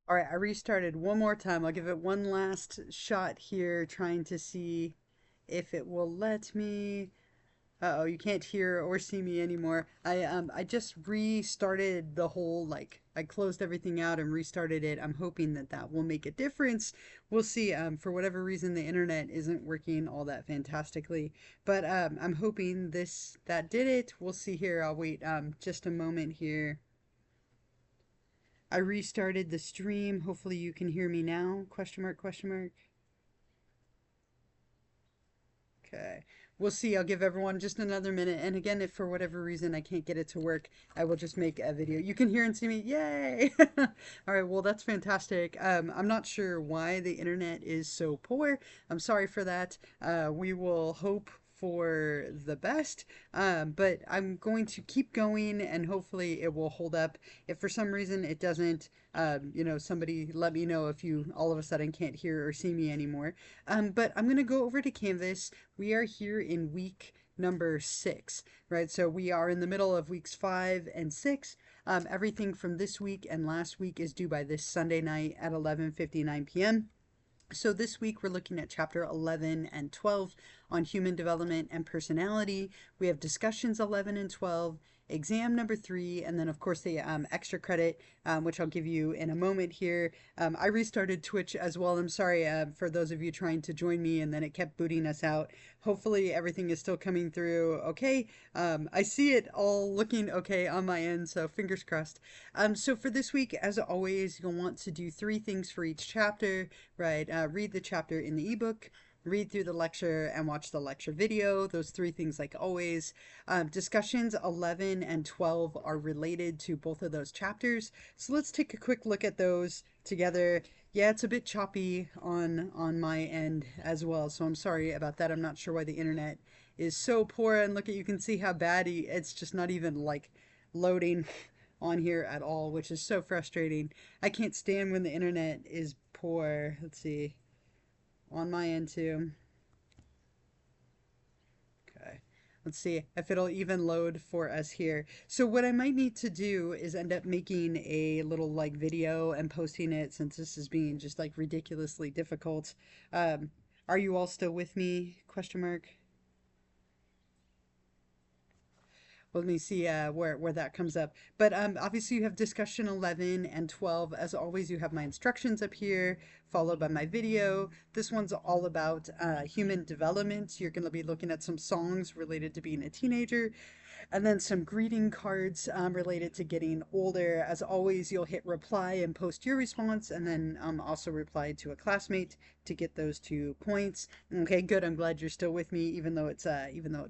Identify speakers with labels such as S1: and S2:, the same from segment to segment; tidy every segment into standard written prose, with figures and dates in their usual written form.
S1: All right, I restarted one more time. I'll give it one last shot here, trying to see if it will let me. Uh-oh, you can't hear or see me anymore. I just restarted the whole, like, I closed everything out and restarted it. I'm hoping that that will make a difference. We'll see. For whatever reason, the internet isn't working all that fantastically, but I'm hoping that did it. We'll see here. I'll wait just a moment here. I restarted the stream. Hopefully you can hear me now. Question mark, question mark. Okay. We'll see. I'll give everyone just another minute. And again, if for whatever reason I can't get it to work, I will just make a video. You can hear and see me. Yay! All right. Well, that's fantastic. I'm not sure why the internet is so poor. I'm sorry for that. We will hope for the best. But I'm going to keep going and hopefully it will hold up. If for some reason it doesn't, somebody let me know if you all of a sudden can't hear or see me anymore. But I'm going to go over to Canvas. We are here in week number 6, right? So we are in the middle of weeks 5 and 6. Everything from this week and last week is due by this Sunday night at 11:59 p.m. So this week we're looking at chapter 11 and 12 on human development and personality. We have discussions 11 and 12, exam number 3, and then of course the extra credit, which I'll give you in a moment here. I restarted Twitch as well. I'm sorry for those of you trying to join me and then it kept booting us out. Hopefully everything is still coming through okay. I see it all looking okay on my end, so fingers crossed. So for this week, as always, you'll want to do 3 things for each chapter, right? Read the chapter in the ebook, read through the lecture, and watch the lecture video. Those 3 things like always. Discussions 11 and 12 are related to both of those chapters. So let's take a quick look at those together. Yeah, it's a bit choppy on my end as well, so I'm sorry about that. I'm not sure why the internet is so poor, and look at, you can see how bad it's just not even like loading on here at all, which is so frustrating. I can't stand when the internet is poor. Let's see. On my end too. Okay. Let's see if it'll even load for us here. So what I might need to do is end up making a little like video and posting it, since this is being just like ridiculously difficult. Are you all still with me? Question mark. Well, let me see where that comes up. But obviously you have discussion 11 and 12. As always, you have my instructions up here, followed by my video. This one's all about human development. You're going to be looking at some songs related to being a teenager, and then some greeting cards related to getting older. As always, you'll hit reply and post your response, and then also reply to a classmate to get those 2 points. Okay, good. I'm glad you're still with me, even though it's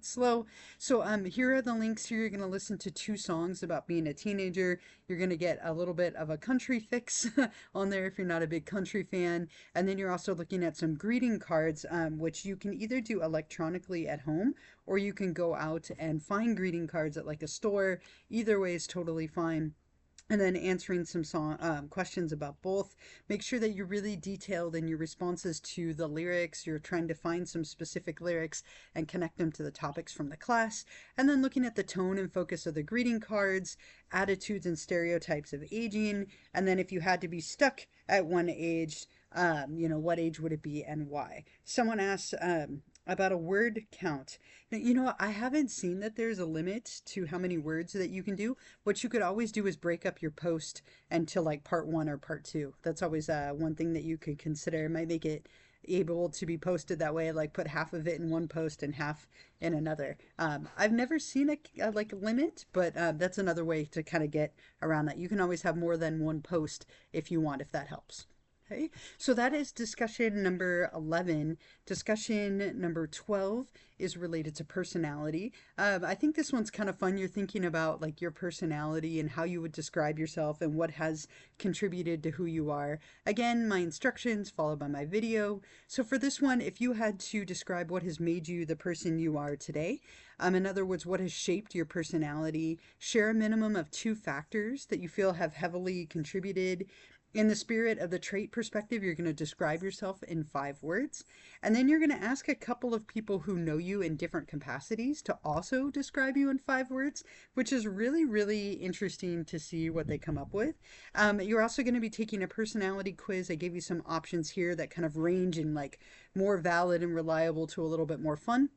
S1: slow. So here are the links. Here you're going to listen to 2 songs about being a teenager. You're going to get a little bit of a country fix on there if you're not a big country fan. And then you're also looking at some greeting cards, which you can either do electronically at home, or you can go out and find greeting cards at like a store. Either way is totally fine. And then answering some questions about both. Make sure that you're really detailed in your responses to the lyrics. You're trying to find some specific lyrics and connect them to the topics from the class. And then looking at the tone and focus of the greeting cards, attitudes and stereotypes of aging. And then if you had to be stuck at one age, what age would it be and why? Someone asked about a word count. Now, I haven't seen that there's a limit to how many words that you can do. What you could always do is break up your post into like part 1 or part 2. That's always one thing that you could consider. It might make it able to be posted that way, like put half of it in one post and half in another. I've never seen a like limit, but that's another way to kind of get around that. You can always have more than one post if you want, if that helps. Okay, so that is discussion number 11. Discussion number 12 is related to personality. I think this one's kind of fun. You're thinking about like your personality and how you would describe yourself and what has contributed to who you are. Again, my instructions followed by my video. So for this one, if you had to describe what has made you the person you are today, in other words, what has shaped your personality, share a minimum of 2 factors that you feel have heavily contributed, In the spirit of the trait perspective, you're going to describe yourself in 5 words. And then you're going to ask a couple of people who know you in different capacities to also describe you in 5 words, which is really, really interesting to see what they come up with. You're also going to be taking a personality quiz. I gave you some options here that kind of range in like more valid and reliable to a little bit more fun.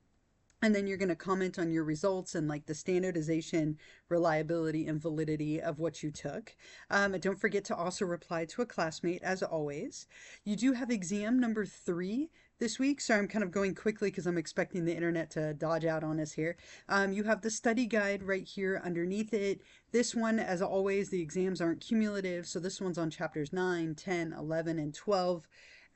S1: And then you're going to comment on your results and like the standardization, reliability, and validity of what you took. Don't forget to also reply to a classmate as always. You do have exam number 3 this week. So I'm kind of going quickly because I'm expecting the internet to dodge out on us here. You have the study guide right here underneath it. This one, as always, the exams aren't cumulative. So this one's on chapters 9, 10, 11, and 12.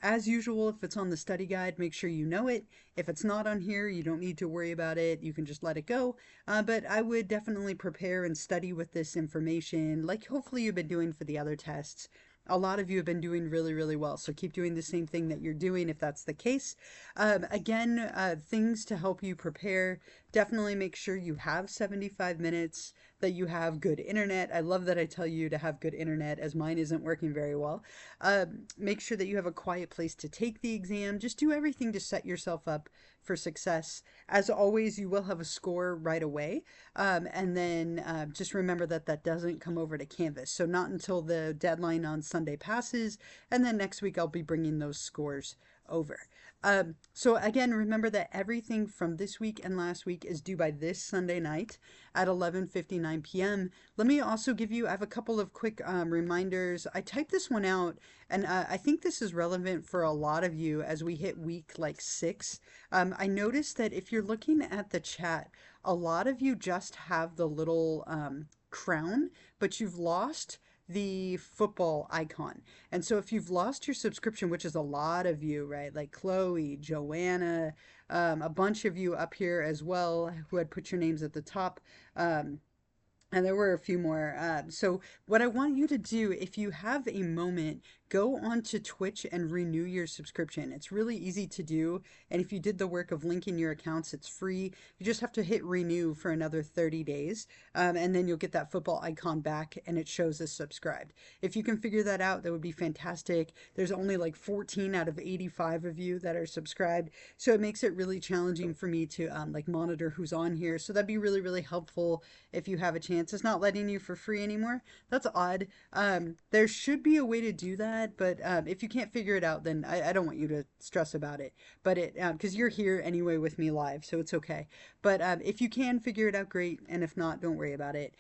S1: As usual, if it's on the study guide, make sure you know it. If it's not on here, you don't need to worry about it. You can just let it go. But I would definitely prepare and study with this information, like hopefully you've been doing for the other tests. A lot of you have been doing really, really well. So keep doing the same thing that you're doing if that's the case. Again, things to help you prepare. Definitely make sure you have 75 minutes, that you have good internet. I love that I tell you to have good internet as mine isn't working very well. Make sure that you have a quiet place to take the exam. Just do everything to set yourself up for success. As always, you will have a score right away. And then just remember that that doesn't come over to Canvas. So not until the deadline on Sunday passes. And then next week, I'll be bringing those scores over. So again, remember that everything from this week and last week is due by this Sunday night at 11:59 p.m. Let me also give you, I have a couple of quick reminders. I typed this one out, and I think this is relevant for a lot of you as we hit week like 6. I noticed that if you're looking at the chat, a lot of you just have the little crown, but you've lost the football icon. And so if you've lost your subscription, which is a lot of you, right? Like Chloe, Joanna, a bunch of you up here as well who had put your names at the top. And there were a few more. So what I want you to do, if you have a moment, go onto Twitch and renew your subscription. It's really easy to do. And if you did the work of linking your accounts, it's free. You just have to hit renew for another 30 days. And then you'll get that football icon back and it shows as subscribed. If you can figure that out, that would be fantastic. There's only like 14 out of 85 of you that are subscribed. So it makes it really challenging for me to like monitor who's on here. So that'd be really, really helpful if you have a chance. It's not letting you for free anymore. That's odd. There should be a way to do that, but if you can't figure it out, then I don't want you to stress about it. But because you're here anyway with me live, so it's okay. But if you can figure it out, great. And if not, don't worry about it.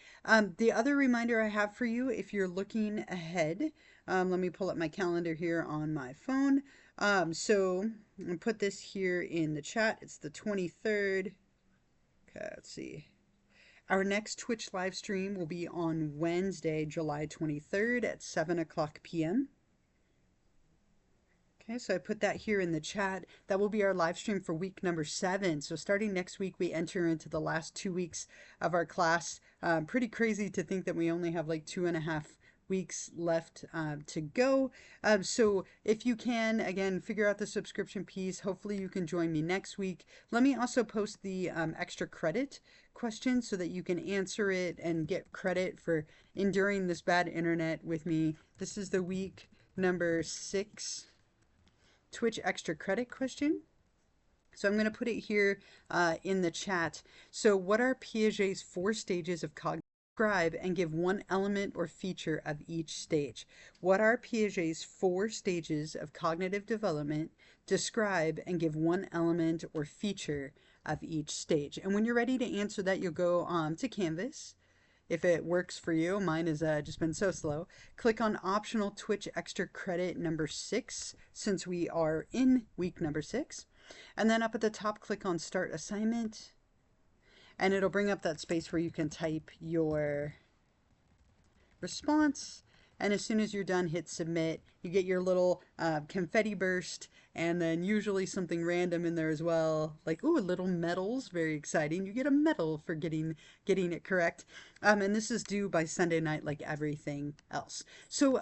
S1: The other reminder I have for you, if you're looking ahead, let me pull up my calendar here on my phone. So I'm gonna put this here in the chat. It's the 23rd. Okay, let's see. Our next Twitch live stream will be on Wednesday, July 23rd at 7 o'clock p.m. Okay, so I put that here in the chat. That will be our live stream for week number 7. So starting next week, we enter into the last 2 weeks of our class. Pretty crazy to think that we only have like 2.5 weeks left to go. So if you can, again, figure out the subscription piece. Hopefully you can join me next week. Let me also post the extra credit question so that you can answer it and get credit for enduring this bad internet with me. This is the week number 6 Twitch extra credit question. So I'm going to put it here in the chat. So what are Piaget's 4 stages of cognition? Describe and give one element or feature of each stage. What are Piaget's 4 stages of cognitive development? Describe and give one element or feature of each stage. And when you're ready to answer that, you'll go to Canvas. If it works for you, mine has just been so slow. Click on optional Twitch extra credit number 6, since we are in week number 6. And then up at the top, click on start assignment. And it'll bring up that space where you can type your response. And as soon as you're done, hit submit. You get your little confetti burst, and then usually something random in there as well, like ooh, little medals, very exciting. You get a medal for getting it correct. And this is due by Sunday night, like everything else. So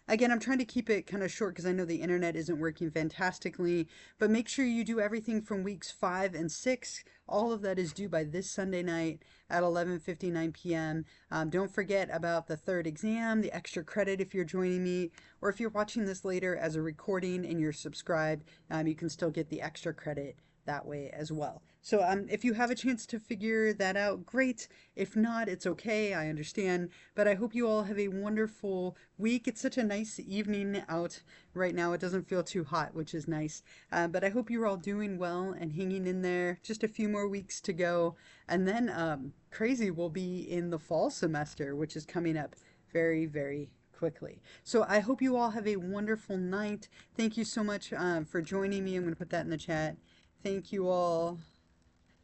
S1: again, I'm trying to keep it kind of short because I know the internet isn't working fantastically, but make sure you do everything from weeks 5 and 6. All of that is due by this Sunday night at 11:59 p.m. Don't forget about the third exam, the extra credit if you're joining me, or if you're watching this later as a recording and you're subscribed, you can still get the extra credit that way as well. So if you have a chance to figure that out, great. If not, it's okay. I understand. But I hope you all have a wonderful week. It's such a nice evening out right now. It doesn't feel too hot, which is nice. But I hope you're all doing well and hanging in there. Just a few more weeks to go. And then crazy, we'll be in the fall semester, which is coming up very, very quickly. So I hope you all have a wonderful night. Thank you so much for joining me. I'm going to put that in the chat. Thank you all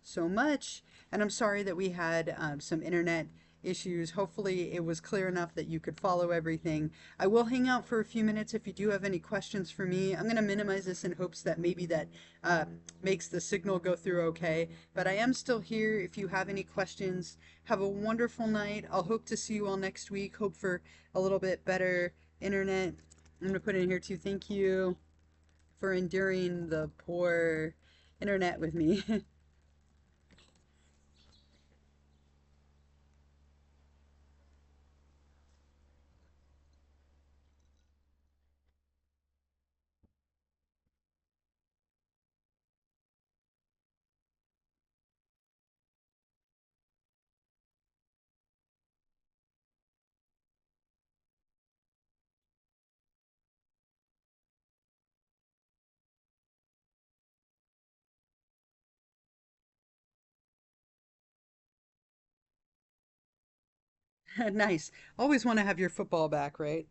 S1: so much. And I'm sorry that we had some internet issues. Hopefully it was clear enough that you could follow everything. I will hang out for a few minutes if you do have any questions for me. I'm going to minimize this in hopes that maybe that makes the signal go through okay. But I am still here if you have any questions. Have a wonderful night. I'll hope to see you all next week. Hope for a little bit better internet. I'm going to put in here too. Thank you for enduring the poor internet with me. Nice. Always want to have your football back, right?